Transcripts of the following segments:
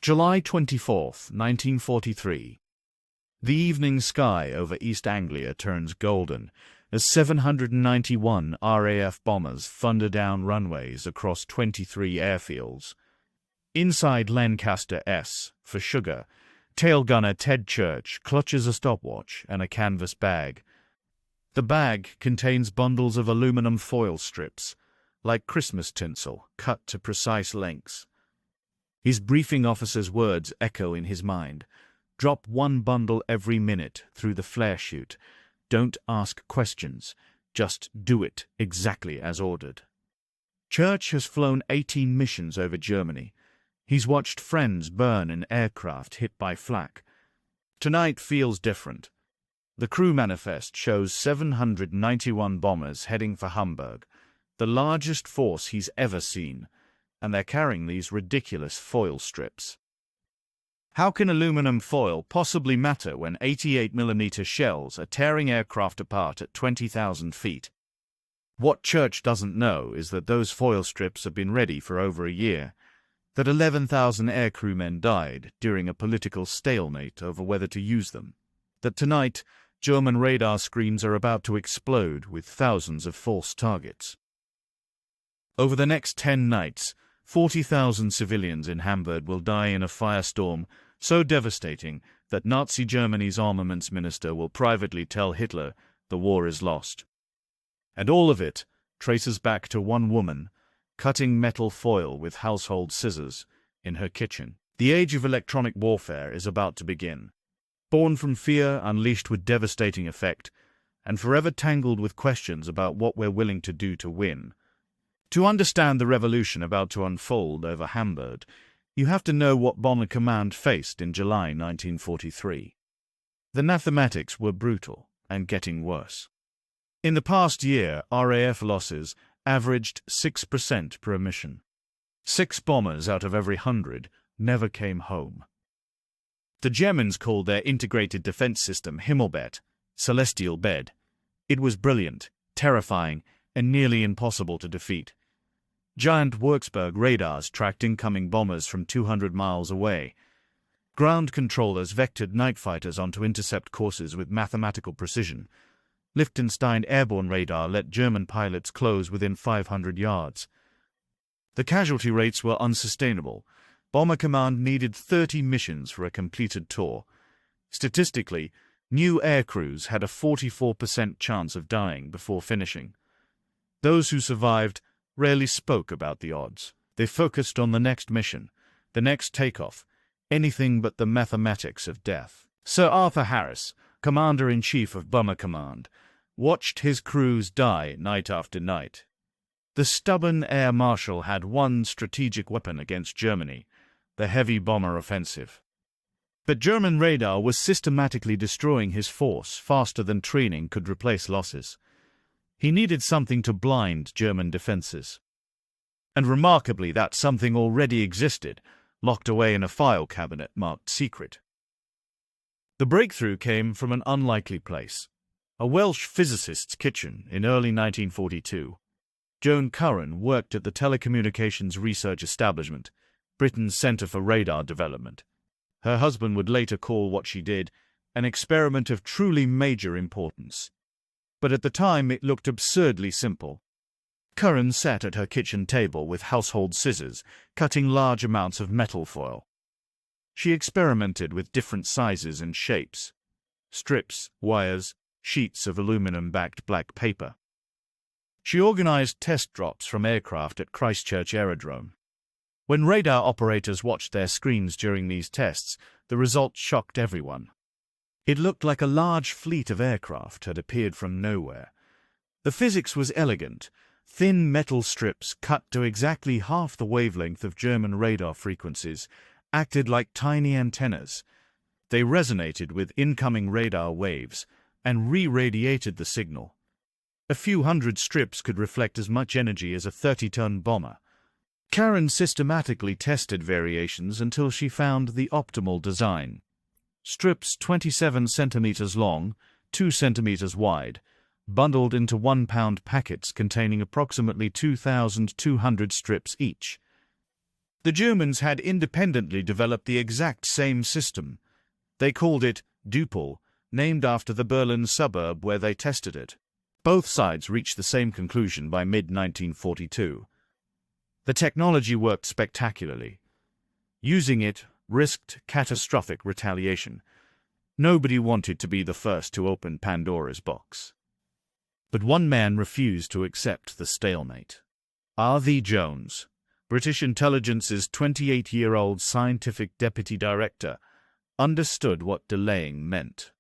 July 24th, 1943. The evening sky over East Anglia turns golden as 791 RAF bombers thunder down runways across 23 airfields. Inside Lancaster S, for sugar, tail gunner Ted Church clutches a stopwatch and a canvas bag. The bag contains bundles of aluminum foil strips, like Christmas tinsel, cut to precise lengths. His briefing officer's words echo in his mind. Drop one bundle every minute through the flare chute. Don't ask questions. Just do it exactly as ordered. Church has flown 18 missions over Germany. He's watched friends burn in aircraft hit by flak. Tonight feels different. The crew manifest shows 791 bombers heading for Hamburg, the largest force he's ever seen, and they're carrying these ridiculous foil strips. How can aluminum foil possibly matter when 88mm shells are tearing aircraft apart at 20,000 feet? What Church doesn't know is that those foil strips have been ready for over a year, that 11,000 aircrew men died during a political stalemate over whether to use them, that tonight German radar screens are about to explode with thousands of false targets. Over the next 10 nights, 40,000 civilians in Hamburg will die in a firestorm so devastating that Nazi Germany's armaments minister will privately tell Hitler the war is lost. And all of it traces back to one woman cutting metal foil with household scissors in her kitchen. The age of electronic warfare is about to begin. Born from fear unleashed with devastating effect, and forever tangled with questions about what we're willing to do to win. To understand the revolution about to unfold over Hamburg, you have to know what Bomber Command faced in July 1943. The mathematics were brutal and getting worse. In the past year, RAF losses averaged 6% per mission. 6 bombers out of every 100 never came home. The Germans called their integrated defense system Himmelbett, celestial bed. It was brilliant, terrifying, and nearly impossible to defeat. Giant Wurzburg radars tracked incoming bombers from 200 miles away. Ground controllers vectored night fighters onto intercept courses with mathematical precision. Liechtenstein airborne radar let German pilots close within 500 yards. The casualty rates were unsustainable. Bomber Command needed 30 missions for a completed tour. Statistically, new aircrews had a 44% chance of dying before finishing. Those who survived rarely spoke about the odds. They focused on the next mission, the next takeoff, anything but the mathematics of death. Sir Arthur Harris, Commander-in-Chief of Bomber Command, watched his crews die night after night. The stubborn Air Marshal had one strategic weapon against Germany, the heavy bomber offensive. But German radar was systematically destroying his force faster than training could replace losses. He needed something to blind German defenses. And remarkably, that something already existed, locked away in a file cabinet marked secret. The breakthrough came from an unlikely place, a Welsh physicist's kitchen in early 1942. Joan Curran worked at the Telecommunications Research Establishment, Britain's Centre for Radar Development. Her husband would later call what she did an experiment of truly major importance. But at the time it looked absurdly simple. Curran sat at her kitchen table with household scissors, cutting large amounts of metal foil. She experimented with different sizes and shapes: strips, wires, sheets of aluminum-backed black paper. She organized test drops from aircraft at Christchurch Aerodrome. When radar operators watched their screens during these tests, the results shocked everyone. It looked like a large fleet of aircraft had appeared from nowhere. The physics was elegant. Thin metal strips cut to exactly half the wavelength of German radar frequencies acted like tiny antennas. They resonated with incoming radar waves and re-radiated the signal. A few hundred strips could reflect as much energy as a 30-ton bomber. Curran systematically tested variations until she found the optimal design. Strips 27 centimeters long, 2 centimeters wide, bundled into 1-pound packets containing approximately 2,200 strips each. The Germans had independently developed the exact same system. They called it Dupel, named after the Berlin suburb where they tested it. Both sides reached the same conclusion by mid-1942. The technology worked spectacularly. Using it risked catastrophic retaliation. Nobody wanted to be the first to open Pandora's box. But one man refused to accept the stalemate. R.V. Jones, British intelligence's 28-year-old scientific deputy director, understood what delaying meant.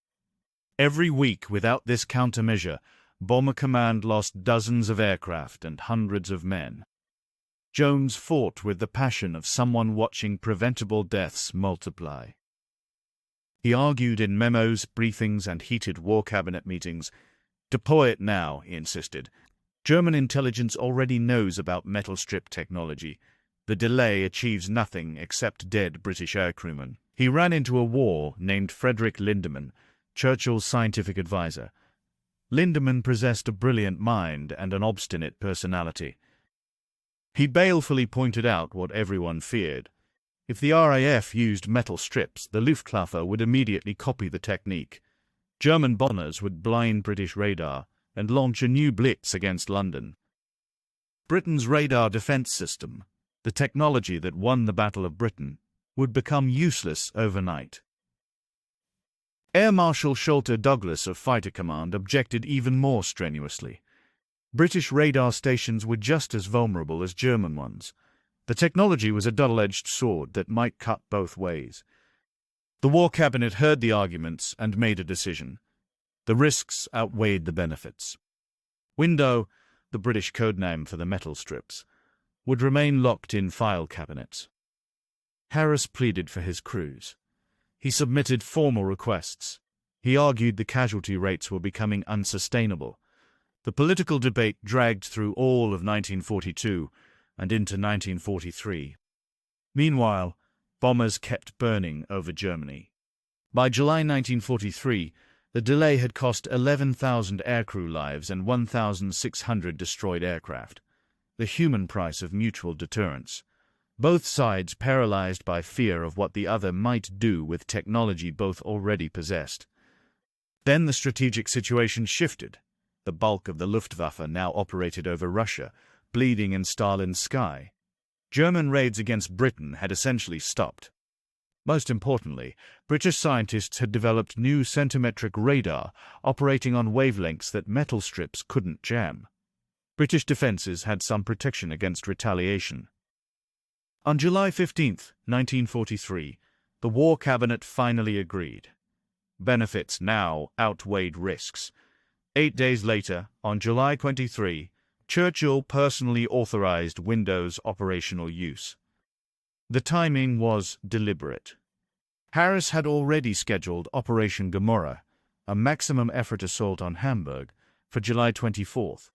Every week without this countermeasure, Bomber Command lost dozens of aircraft and hundreds of men. Jones fought with the passion of someone watching preventable deaths multiply. He argued in memos, briefings, and heated war cabinet meetings. "Deploy it now," he insisted. "German intelligence already knows about metal strip technology. The delay achieves nothing except dead British aircrewmen." He ran into a war named Frederick Lindemann, Churchill's scientific advisor. Lindemann possessed a brilliant mind and an obstinate personality. He balefully pointed out what everyone feared. If the RAF used metal strips, the Luftwaffe would immediately copy the technique. German bombers would blind British radar and launch a new blitz against London. Britain's radar defense system, the technology that won the Battle of Britain, would become useless overnight. Air Marshal Sholto Douglas of Fighter Command objected even more strenuously. British radar stations were just as vulnerable as German ones. The technology was a double-edged sword that might cut both ways. The War Cabinet heard the arguments and made a decision. The risks outweighed the benefits. Window, the British codename for the metal strips, would remain locked in file cabinets. Harris pleaded for his crews. He submitted formal requests. He argued the casualty rates were becoming unsustainable. The political debate dragged through all of 1942 and into 1943. Meanwhile, bombers kept burning over Germany. By July 1943, the delay had cost 11,000 aircrew lives and 1,600 destroyed aircraft, the human price of mutual deterrence. Both sides paralyzed by fear of what the other might do with technology both already possessed. Then the strategic situation shifted. The bulk of the Luftwaffe now operated over Russia, bleeding in Stalin's sky. German raids against Britain had essentially stopped. Most importantly, British scientists had developed new centimetric radar operating on wavelengths that metal strips couldn't jam. British defenses had some protection against retaliation. On July 15, 1943, the War Cabinet finally agreed. Benefits now outweighed risks. 8 days later, on July 23, Churchill personally authorized Window's operational use. The timing was deliberate. Harris had already scheduled Operation Gomorrah, a maximum-effort assault on Hamburg, for July 24th.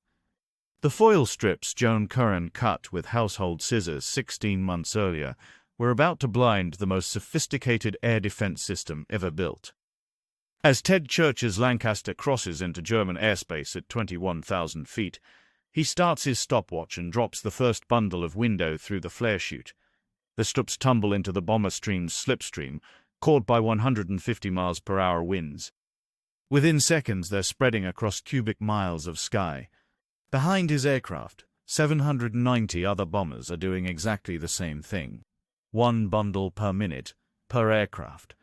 The foil strips Joan Curran cut with household scissors 16 months earlier were about to blind the most sophisticated air defense system ever built. As Ted Church's Lancaster crosses into German airspace at 21,000 feet, he starts his stopwatch and drops the first bundle of window through the flare chute. The strips tumble into the bomber stream's slipstream, caught by 150 miles per hour winds. Within seconds, they're spreading across cubic miles of sky. Behind his aircraft, 790 other bombers are doing exactly the same thing. 1 bundle per minute, per aircraft.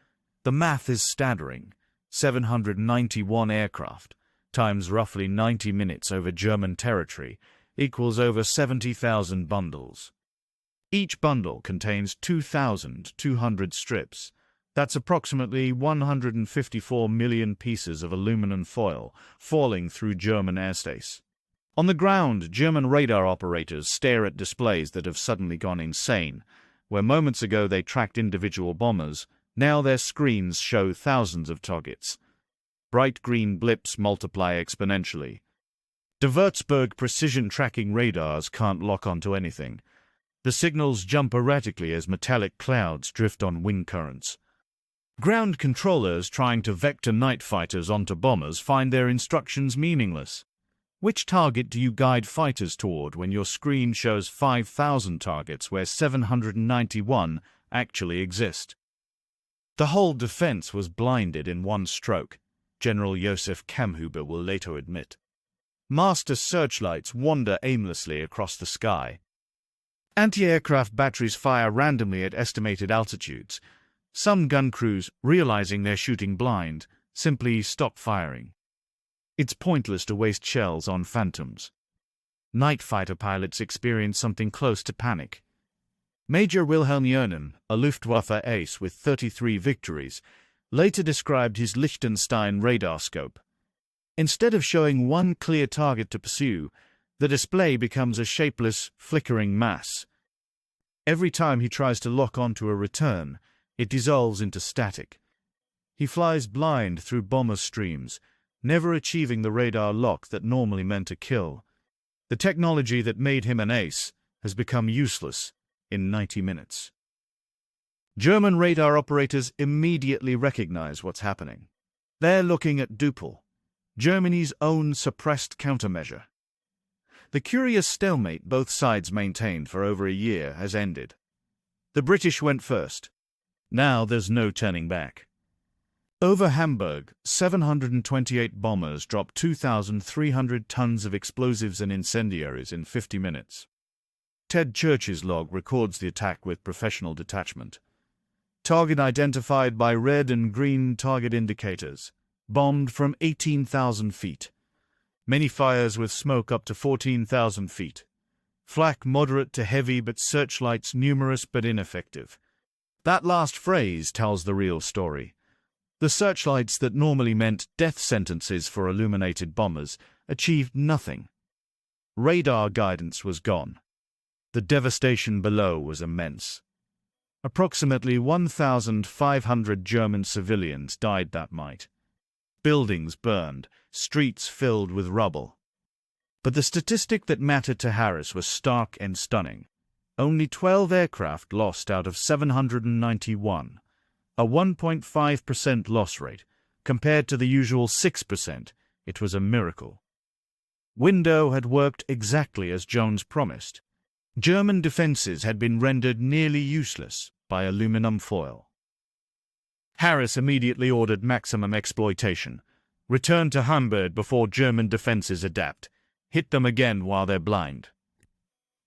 The math is staggering. 791 aircraft, times roughly 90 minutes over German territory, equals over 70,000 bundles. Each bundle contains 2,200 strips. That's approximately 154 million pieces of aluminum foil falling through German airspace. On the ground, German radar operators stare at displays that have suddenly gone insane. Where moments ago they tracked individual bombers, now their screens show thousands of targets. Bright green blips multiply exponentially. De Würzburg precision tracking radars can't lock onto anything. The signals jump erratically as metallic clouds drift on wind currents. Ground controllers trying to vector night fighters onto bombers find their instructions meaningless. Which target do you guide fighters toward when your screen shows 5,000 targets where 791 actually exist? The whole defense was blinded in one stroke, General Josef Kamhuber will later admit. Master searchlights wander aimlessly across the sky. Anti-aircraft batteries fire randomly at estimated altitudes. Some gun crews, realizing they're shooting blind, simply stop firing. It's pointless to waste shells on phantoms. Night fighter pilots experience something close to panic. Major Wilhelm Jörnen, a Luftwaffe ace with 33 victories, later described his Liechtenstein radar scope. Instead of showing one clear target to pursue, the display becomes a shapeless, flickering mass. Every time he tries to lock onto a return, it dissolves into static. He flies blind through bomber streams, never achieving the radar lock that normally meant a kill. The technology that made him an ace has become useless in 90 minutes. German radar operators immediately recognize what's happening. They're looking at Duple, Germany's own suppressed countermeasure. The curious stalemate both sides maintained for over a year has ended. The British went first. Now there's no turning back. Over Hamburg, 728 bombers dropped 2,300 tons of explosives and incendiaries in 50 minutes. Ted Church's log records the attack with professional detachment. Target identified by red and green target indicators. Bombed from 18,000 feet. Many fires with smoke up to 14,000 feet. Flak moderate to heavy but searchlights numerous but ineffective. That last phrase tells the real story. The searchlights that normally meant death sentences for illuminated bombers achieved nothing. Radar guidance was gone. The devastation below was immense. Approximately 1,500 German civilians died that night. Buildings burned, streets filled with rubble. But the statistic that mattered to Harris was stark and stunning. Only 12 aircraft lost out of 791, a 1.5% loss rate. Compared to the usual 6%, it was a miracle. Window had worked exactly as Jones promised. German defenses had been rendered nearly useless by aluminum foil. Harris immediately ordered maximum exploitation. Return to Hamburg before German defenses adapt. Hit them again while they're blind.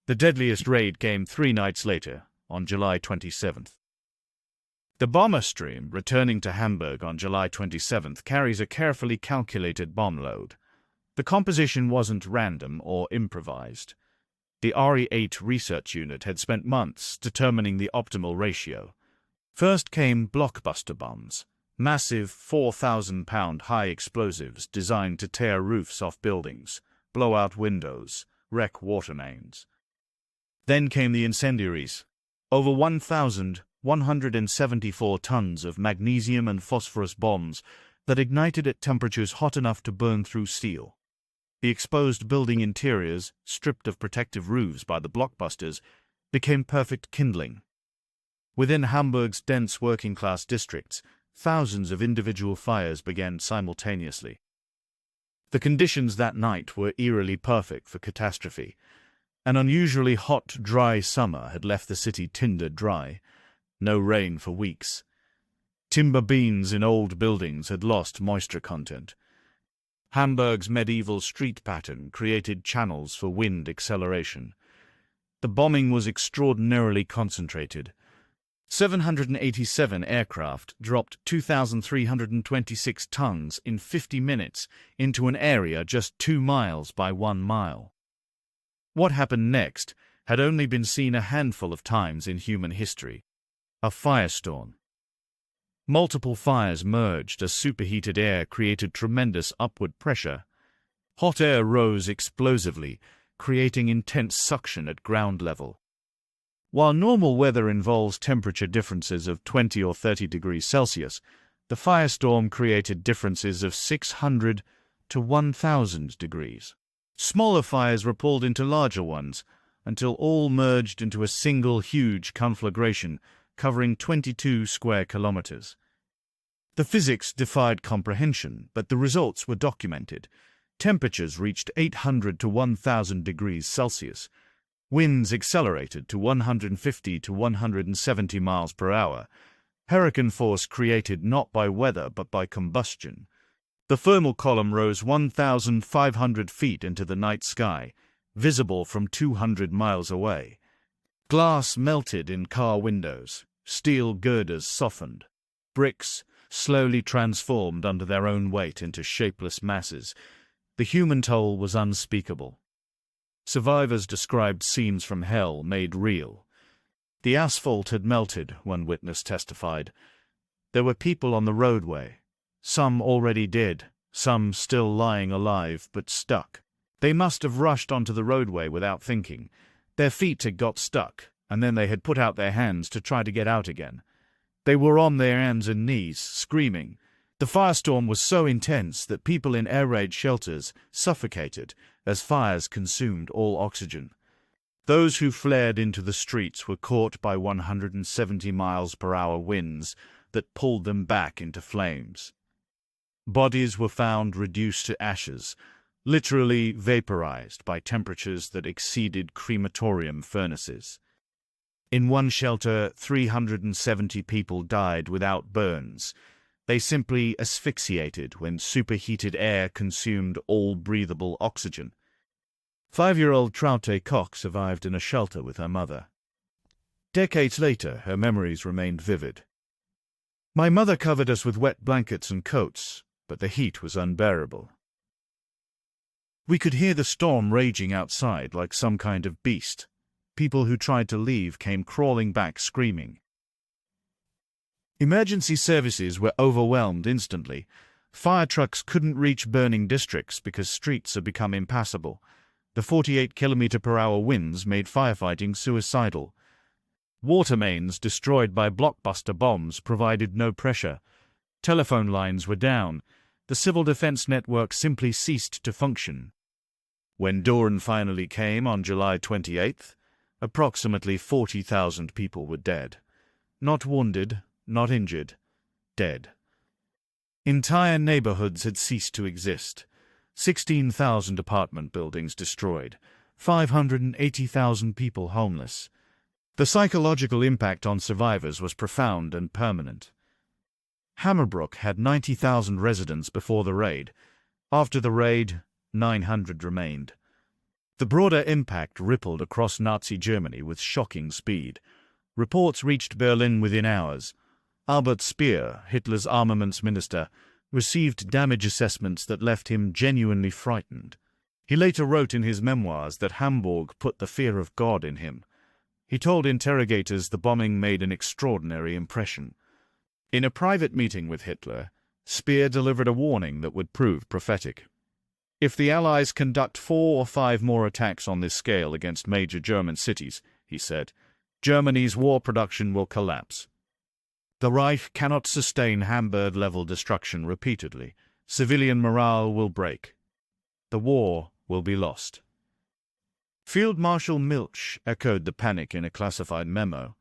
The deadliest raid came 3 nights later, on July 27th. The bomber stream, returning to Hamburg on July 27th, carries a carefully calculated bomb load. The composition wasn't random or improvised. The RE-8 research unit had spent months determining the optimal ratio. First came blockbuster bombs, massive 4,000-pound high explosives designed to tear roofs off buildings, blow out windows, wreck water mains. Then came the incendiaries, over 1,174 tons of magnesium and phosphorus bombs that ignited at temperatures hot enough to burn through steel. The exposed building interiors, stripped of protective roofs by the blockbusters, became perfect kindling. Within Hamburg's dense working-class districts, thousands of individual fires began simultaneously. The conditions that night were eerily perfect for catastrophe. An unusually hot, dry summer had left the city tinder dry. No rain for weeks. Timber beams in old buildings had lost moisture content. Hamburg's medieval street pattern created channels for wind acceleration. The bombing was extraordinarily concentrated. 787 aircraft dropped 2,326 tons in 50 minutes into an area just 2 miles by 1 mile. What happened next had only been seen a handful of times in human history. A firestorm. Multiple fires merged as superheated air created tremendous upward pressure. Hot air rose explosively, creating intense suction at ground level. While normal weather involves temperature differences of 20 or 30 degrees Celsius, the firestorm created differences of 600 to 1,000 degrees. Smaller fires were pulled into larger ones, until all merged into a single huge conflagration covering 22 square kilometers. The physics defied comprehension, but the results were documented. Temperatures reached 800 to 1000 degrees Celsius. Winds accelerated to 150 to 170 miles per hour. Hurricane force created not by weather but by combustion. The thermal column rose 1,500 feet into the night sky, visible from 200 miles away. Glass melted in car windows, steel girders softened. Bricks slowly transformed under their own weight into shapeless masses. The human toll was unspeakable. Survivors described scenes from hell made real. The asphalt had melted, one witness testified. There were people on the roadway, some already dead, some still lying alive but stuck. They must have rushed onto the roadway without thinking. Their feet had got stuck, and then they had put out their hands to try to get out again. They were on their hands and knees, screaming. The firestorm was so intense that people in air raid shelters suffocated as fires consumed all oxygen. Those who fled into the streets were caught by 170 miles per hour winds that pulled them back into flames. Bodies were found reduced to ashes, literally vaporized by temperatures that exceeded crematorium furnaces. In one shelter, 370 people died without burns. They simply asphyxiated when superheated air consumed all breathable oxygen. 5-year-old Traute Koch survived in a shelter with her mother. Decades later, her memories remained vivid. My mother covered us with wet blankets and coats, but the heat was unbearable. We could hear the storm raging outside like some kind of beast. People who tried to leave came crawling back screaming. Emergency services were overwhelmed instantly. Fire trucks couldn't reach burning districts because streets had become impassable. The 48-kilometer-per-hour winds made firefighting suicidal. Water mains destroyed by blockbuster bombs provided no pressure. Telephone lines were down. The civil defense network simply ceased to function. When dawn finally came on July 28th, approximately 40,000 people were dead. Not wounded, not injured, dead. Entire neighborhoods had ceased to exist. 16,000 apartment buildings destroyed. 580,000 people homeless. The psychological impact on survivors was profound and permanent. Hamburg had 90,000 residents before the raid. After the raid, 900 remained. The broader impact rippled across Nazi Germany with shocking speed. Reports reached Berlin within hours. Albert Speer, Hitler's armaments minister, received damage assessments that left him genuinely frightened. He later wrote in his memoirs that Hamburg put the fear of God in him. He told interrogators the bombing made an extraordinary impression. In a private meeting with Hitler, Speer delivered a warning that would prove prophetic. If the Allies conduct 4 or 5 more attacks on this scale against major German cities, he said, Germany's war production will collapse. The Reich cannot sustain Hamburg-level destruction repeatedly. Civilian morale will break. The war will be lost. Field Marshal Milch echoed the panic in a classified memo.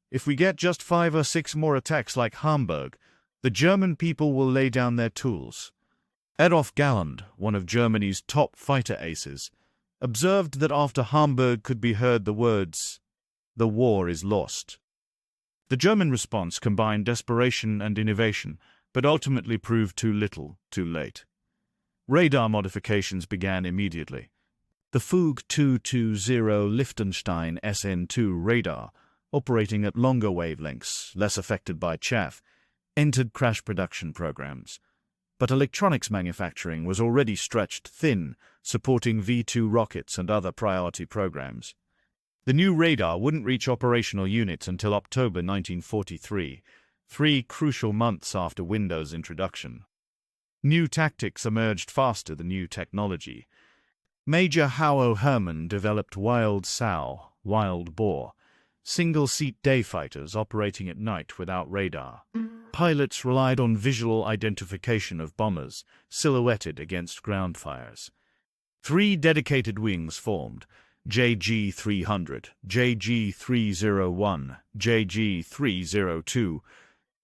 If we get just 5 or 6 more attacks like Hamburg, the German people will lay down their tools. Adolf Galland, one of Germany's top fighter aces, observed that after Hamburg could be heard the words, "The war is lost." The German response combined desperation and innovation, but ultimately proved too little, too late. Radar modifications began immediately. The Fug 220 Liechtenstein SN2 radar, operating at longer wavelengths, less affected by chaff, entered crash production programs. But electronics manufacturing was already stretched thin, supporting V-2 rockets and other priority programs. The new radar wouldn't reach operational units until October 1943, 3 crucial months after Windows' introduction. New tactics emerged faster than new technology. Major Howell Herman developed Wild Sow, Wild Boar, single-seat day fighters operating at night without radar. Pilots relied on visual identification of bombers, silhouetted against ground fires. 3 dedicated wings formed, JG-300, JG-301, JG-302.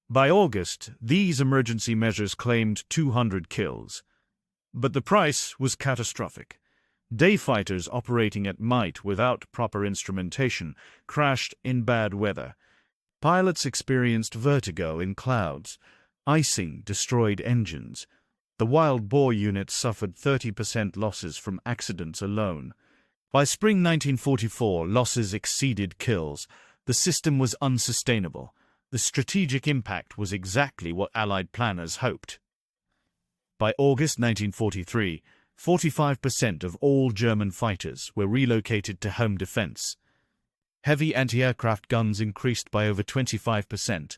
By August, these emergency measures claimed 200 kills. But the price was catastrophic. Day fighters operating at night without proper instrumentation crashed in bad weather. Pilots experienced vertigo in clouds. Icing destroyed engines. The wild boar units suffered 30% losses from accidents alone. By spring 1944, losses exceeded kills. The system was unsustainable. The strategic impact was exactly what Allied planners hoped. By August 1943, 45% of all German fighters were relocated to home defense. Heavy anti-aircraft guns increased by over 25%.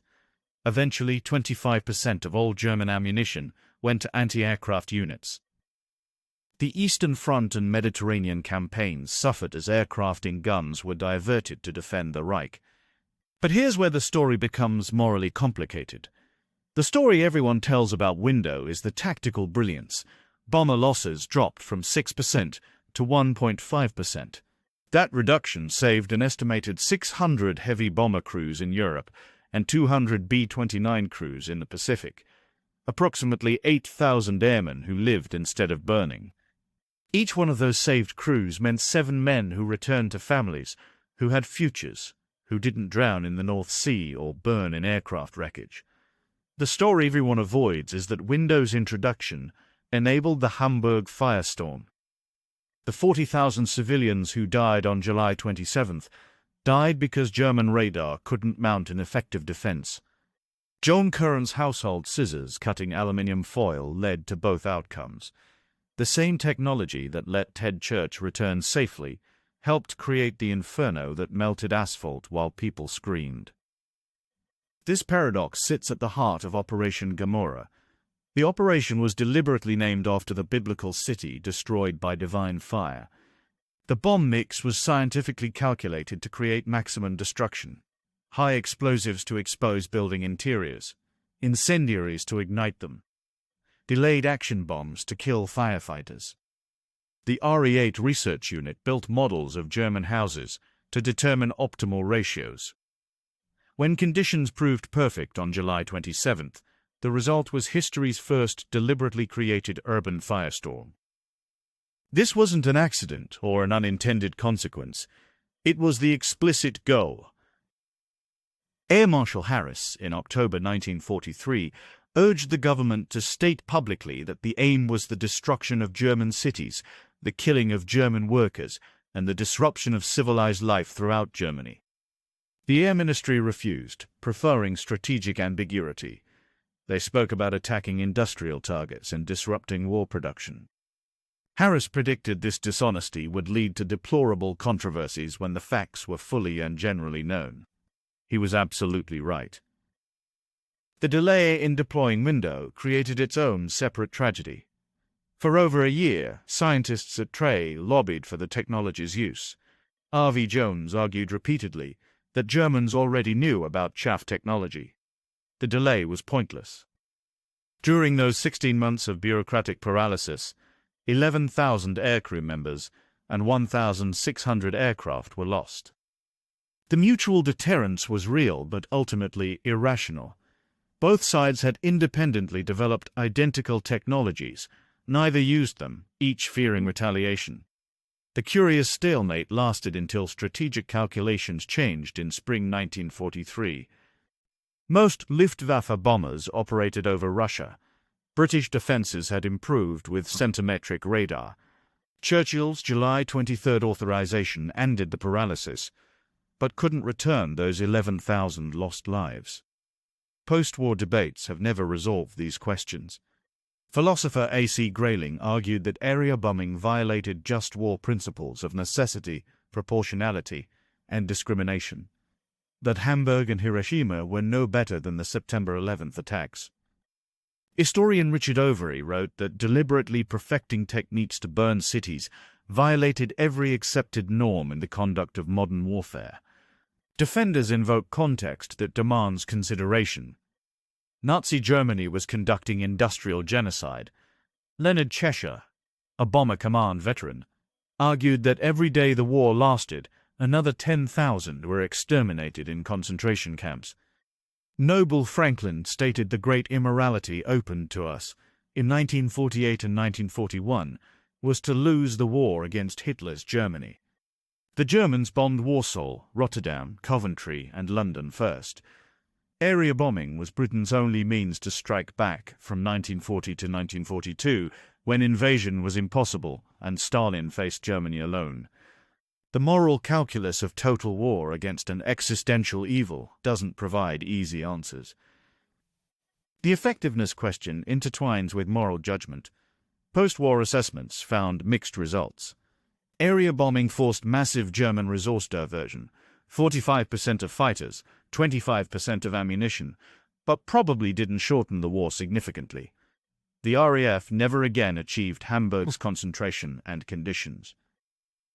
Eventually, 25% of all German ammunition went to anti-aircraft units. The Eastern Front and Mediterranean campaigns suffered as aircraft and guns were diverted to defend the Reich. But here's where the story becomes morally complicated. The story everyone tells about Window is the tactical brilliance. Bomber losses dropped from 6% to 1.5%. That reduction saved an estimated 600 heavy bomber crews in Europe and 200 B-29 crews in the Pacific. Approximately 8,000 airmen who lived instead of burning. Each one of those saved crews meant 7 men who returned to families, who had futures, who didn't drown in the North Sea or burn in aircraft wreckage. The story everyone avoids is that Window's introduction enabled the Hamburg firestorm. The 40,000 civilians who died on July 27th died because German radar couldn't mount an effective defense. Joan Curran's household scissors cutting aluminium foil led to both outcomes. The same technology that let Ted Church return safely helped create the inferno that melted asphalt while people screamed. This paradox sits at the heart of Operation Gomorrah. The operation was deliberately named after the biblical city destroyed by divine fire. The bomb mix was scientifically calculated to create maximum destruction. High explosives to expose building interiors, incendiaries to ignite them, delayed action bombs to kill firefighters. The RE-8 research unit built models of German houses to determine optimal ratios. When conditions proved perfect on July 27th, the result was history's first deliberately created urban firestorm. This wasn't an accident or an unintended consequence. It was the explicit goal. Air Marshal Harris, in October 1943, urged the government to state publicly that the aim was the destruction of German cities, the killing of German workers, and the disruption of civilized life throughout Germany. The Air Ministry refused, preferring strategic ambiguity. They spoke about attacking industrial targets and disrupting war production. Harris predicted this dishonesty would lead to deplorable controversies when the facts were fully and generally known. He was absolutely right. The delay in deploying Window created its own separate tragedy. For over a year, scientists at Trey lobbied for the technology's use. R.V. Jones argued repeatedly that Germans already knew about chaff technology. The delay was pointless. During those 16 months of bureaucratic paralysis, 11,000 aircrew members and 1,600 aircraft were lost. The mutual deterrence was real but ultimately irrational. Both sides had independently developed identical technologies. Neither used them, each fearing retaliation. The curious stalemate lasted until strategic calculations changed in spring 1943. Most Luftwaffe bombers operated over Russia. British defences had improved with centimetric radar. Churchill's July 23 authorization ended the paralysis, but couldn't return those 11,000 lost lives. Post-war debates have never resolved these questions. Philosopher A.C. Grayling argued that area bombing violated just war principles of necessity, proportionality, and discrimination. That Hamburg and Hiroshima were no better than the September 11th attacks. Historian Richard Overy wrote that deliberately perfecting techniques to burn cities violated every accepted norm in the conduct of modern warfare. Defenders invoke context that demands consideration. Nazi Germany was conducting industrial genocide. Leonard Cheshire, a bomber command veteran, argued that every day the war lasted, another 10,000 were exterminated in concentration camps. Noble Franklin stated the great immorality open to us in 1948 and 1941 was to lose the war against Hitler's Germany. The Germans bombed Warsaw, Rotterdam, Coventry, and London first. Area bombing was Britain's only means to strike back from 1940 to 1942, when invasion was impossible and Stalin faced Germany alone. The moral calculus of total war against an existential evil doesn't provide easy answers. The effectiveness question intertwines with moral judgment. Post-war assessments found mixed results. Area bombing forced massive German resource diversion, 45% of fighters, 25% of ammunition, but probably didn't shorten the war significantly. The RAF never again achieved Hamburg's concentration and conditions.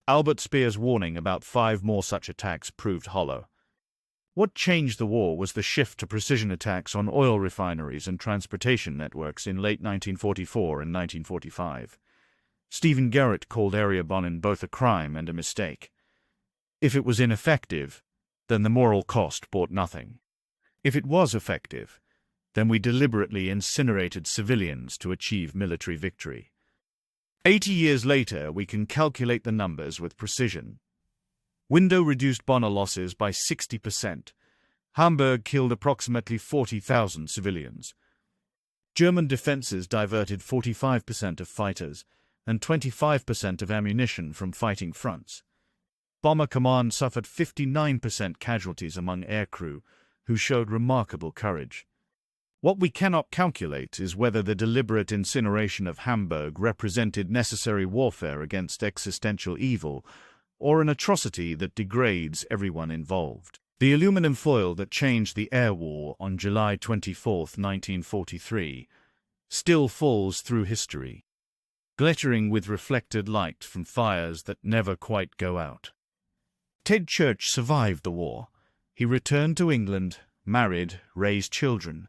Albert Speer's warning about 5 more such attacks proved hollow. What changed the war was the shift to precision attacks on oil refineries and transportation networks in late 1944 and 1945. Stephen Garrett called area bombing both a crime and a mistake. If it was ineffective, then the moral cost bought nothing. If it was effective, then we deliberately incinerated civilians to achieve military victory. 80 years later, we can calculate the numbers with precision. Window reduced bomber losses by 60%. Hamburg killed approximately 40,000 civilians. German defenses diverted 45% of fighters and 25% of ammunition from fighting fronts. Bomber Command suffered 59% casualties among aircrew, who showed remarkable courage. What we cannot calculate is whether the deliberate incineration of Hamburg represented necessary warfare against existential evil, or an atrocity that degrades everyone involved. The aluminum foil that changed the air war on July 24, 1943, still falls through history, glittering with reflected light from fires that never quite go out. Ted Church survived the war. He returned to England, married, raised children.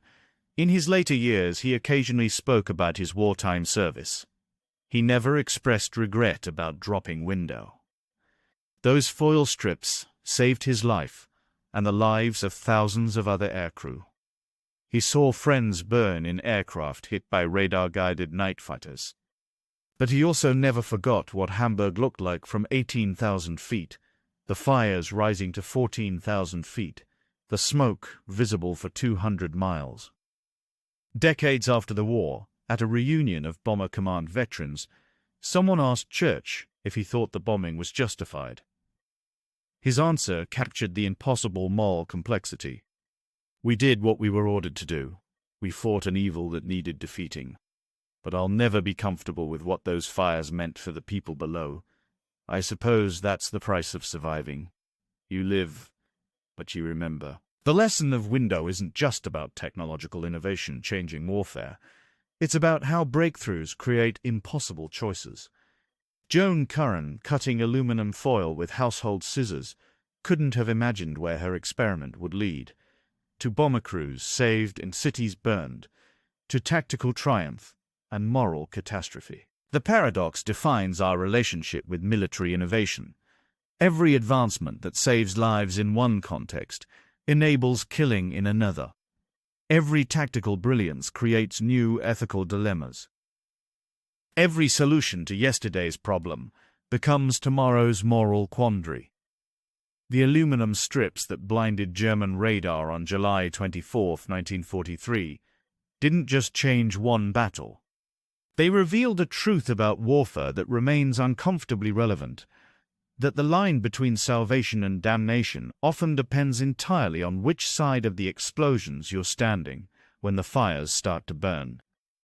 In his later years, he occasionally spoke about his wartime service. He never expressed regret about dropping window. Those foil strips saved his life and the lives of thousands of other aircrew. He saw friends burn in aircraft hit by radar-guided night fighters. But he also never forgot what Hamburg looked like from 18,000 feet, the fires rising to 14,000 feet, the smoke visible for 200 miles. Decades after the war, at a reunion of Bomber Command veterans, someone asked Church if he thought the bombing was justified. His answer captured the impossible moral complexity. "We did what we were ordered to do. We fought an evil that needed defeating. But I'll never be comfortable with what those fires meant for the people below. I suppose that's the price of surviving. You live, but you remember." The lesson of Window isn't just about technological innovation changing warfare. It's about how breakthroughs create impossible choices. Joan Curran, cutting aluminum foil with household scissors, couldn't have imagined where her experiment would lead. To bomber crews saved and cities burned, to tactical triumph and moral catastrophe. The paradox defines our relationship with military innovation. Every advancement that saves lives in one context enables killing in another. Every tactical brilliance creates new ethical dilemmas. Every solution to yesterday's problem becomes tomorrow's moral quandary. The aluminum strips that blinded German radar on July 24, 1943, didn't just change one battle. They revealed a truth about warfare that remains uncomfortably relevant, that the line between salvation and damnation often depends entirely on which side of the explosions you're standing when the fires start to burn.